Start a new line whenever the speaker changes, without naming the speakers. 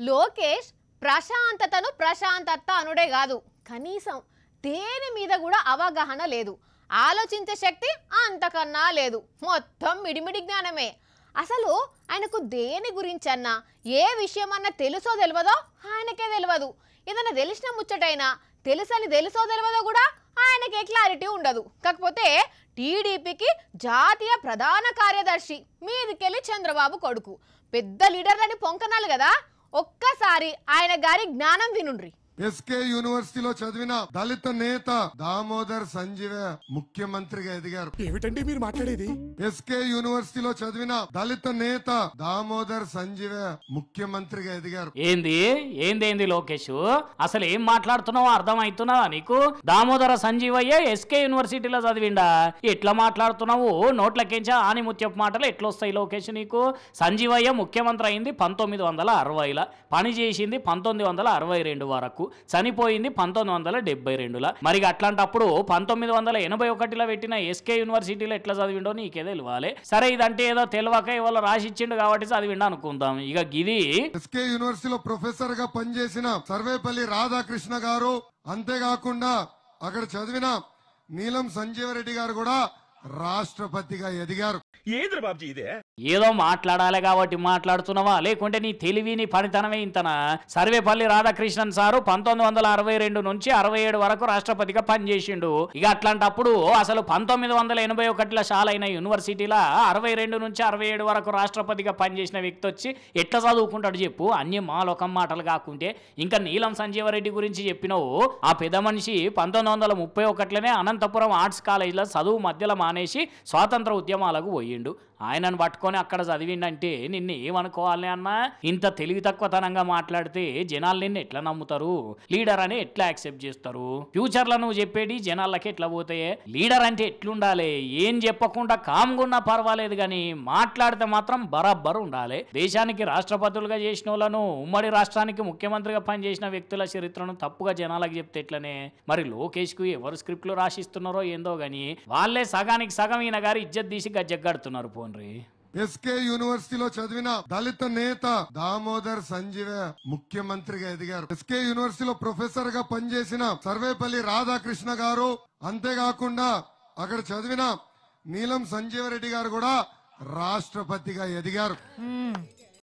లోకేష్ ప్రశాంతతను ప్రశాంతత అనుడే కాదు, కనీసం దేని మీద కూడా అవగాహన లేదు. ఆలోచించే శక్తి అంతకన్నా లేదు. మొత్తం మిడిమిడి జ్ఞానమే. అసలు ఆయనకు దేని గురించన్నా ఏ విషయమన్నా తెలుసో తెలియదో ఆయనకే తెలియదు. ఏదైనా తెలిసిన ముచ్చటైనా తెలుసని తెలుసో తెలియదో కూడా ఆయనకే క్లారిటీ ఉండదు. కాకపోతే టీడీపీకి జాతీయ ప్రధాన కార్యదర్శి మీదికెళ్ళి చంద్రబాబు కొడుకు పెద్ద లీడర్లని పొంకనాలు కదా. ఒక్కసారి ఆయన గారి జ్ఞానం వినుండ్రి.
ఎస్కే యూనివర్సిటీలో చదివిన దళిత నేత దామోదర్ సంజీవ ముఖ్యమంత్రిగా ఎదిగారు.
ఏమిటండి మీరు మాట్లాడేది?
ఎస్కే యూనివర్సిటీలో చదివిన దళిత నేత దామోదర్ సంజీవ ముఖ్యమంత్రిగా ఎదిగారు.
ఏంది లోకేష్, అసలు ఏం మాట్లాడుతున్నావో అర్థమవుతున్నావా నీకు? దామోదర సంజీవయ్య ఎస్కే యూనివర్సిటీలో చదివిండా? ఎట్లా మాట్లాడుతున్నావు? నోట్లకేంచా ఆని ముత్యపు మాటలు ఎట్లొస్తాయి లోకేష్ నీకు? సంజీవయ్య ముఖ్యమంత్రి అయింది 1960ల, పని చేసింది 1962 వరకు, చనిపోయింది 1972ల. మరి అట్లాంటప్పుడు 1981లో పెట్టిన ఎస్కే యూనివర్సిటీలో ఎట్లా చదివిండో నీకే తెలియాలి. సరే, ఇదంటే ఏదో తెలియక ఇవాళ రాసిచ్చిండు కాబట్టి చదివిండు అనుకుందాం. ఇక గిది
ఎస్కే యూనివర్సిటీలో ప్రొఫెసర్ గా పనిచేసిన సర్వేపల్లి రాధాకృష్ణ గారు, అంతేకాకుండా అక్కడ చదివిన నీలం సంజీవరెడ్డి గారు కూడా రాష్ట్రపతిగా ఎదిగారు.
ఏదో మాట్లాడాలి కాబట్టి మాట్లాడుతున్నావా, లేకుంటే నీ తెలివి నీ పనితనమే ఇంతనా? సర్వేపల్లి రాధాకృష్ణన్ సారు 1962 నుంచి 67 వరకు రాష్ట్రపతిగా పనిచేసిండు. ఇక అట్లాంటప్పుడు అసలు 1981లో షాలైన యూనివర్సిటీలా 62 నుంచి 67 వరకు రాష్ట్రపతిగా పనిచేసిన వ్యక్తి వచ్చి ఎట్లా చదువుకుంటాడు చెప్పు? అన్ని మాలోకం మాటలు కాకుంటే ఇంకా నీలం సంజీవరెడ్డి గురించి చెప్పినావు. ఆ పెద్ద మనిషి 1931లోనే అనంతపురం ఆర్ట్స్ కాలేజీలో చదువు మధ్యలో మానేసి స్వాతంత్ర ఉద్యమాలకు పోయిండు. ఆయనను పట్టుకొని అక్కడ చదివిండంటే నిన్ను ఏమనుకోవాలి అన్నా? ఇంత తెలివి తక్కువతనంగా మాట్లాడితే జనాలు నిన్ను ఎట్లా నమ్ముతారు? లీడర్ అని ఎట్లా యాక్సెప్ట్ చేస్తారు? ఫ్యూచర్లో నువ్వు చెప్పేది జనాలకి ఎట్లా పోతాయి? లీడర్ అంటే ఎట్లుండాలి? ఏం చెప్పకుండా కామ్గున్నా పర్వాలేదు, కానీ మాట్లాడితే మాత్రం బరాబర్ ఉండాలి. దేశానికి రాష్ట్రపతులుగా చేసిన వాళ్ళను, ఉమ్మడి రాష్ట్రానికి ముఖ్యమంత్రిగా పనిచేసిన వ్యక్తుల చరిత్రను తప్పుగా జనాలకు చెప్తే ఎట్లనే? మరి లోకేష్కు ఎవరు స్క్రిప్ట్లు రాసిస్తున్నారో ఏందో గానీ వాళ్ళే సగానికి సగం ఈయన గారి ఇజ్జత్ తీసి గజ్జెగడుతున్నారు. పోన్రీ.
ఎస్కే యూనివర్సిటీలో చదివిన దళిత నేత దామోదర్ సంజీవ ముఖ్యమంత్రిగా ఎదిగారు. ఎస్కే యూనివర్సిటీలో ప్రొఫెసర్ గా పనిచేసిన సర్వేపల్లి రాధాకృష్ణ గారు, అంతేకాకుండా అక్కడ చదివిన నీలం సంజీవరెడ్డి గారు కూడా రాష్ట్రపతిగా ఎదిగారు.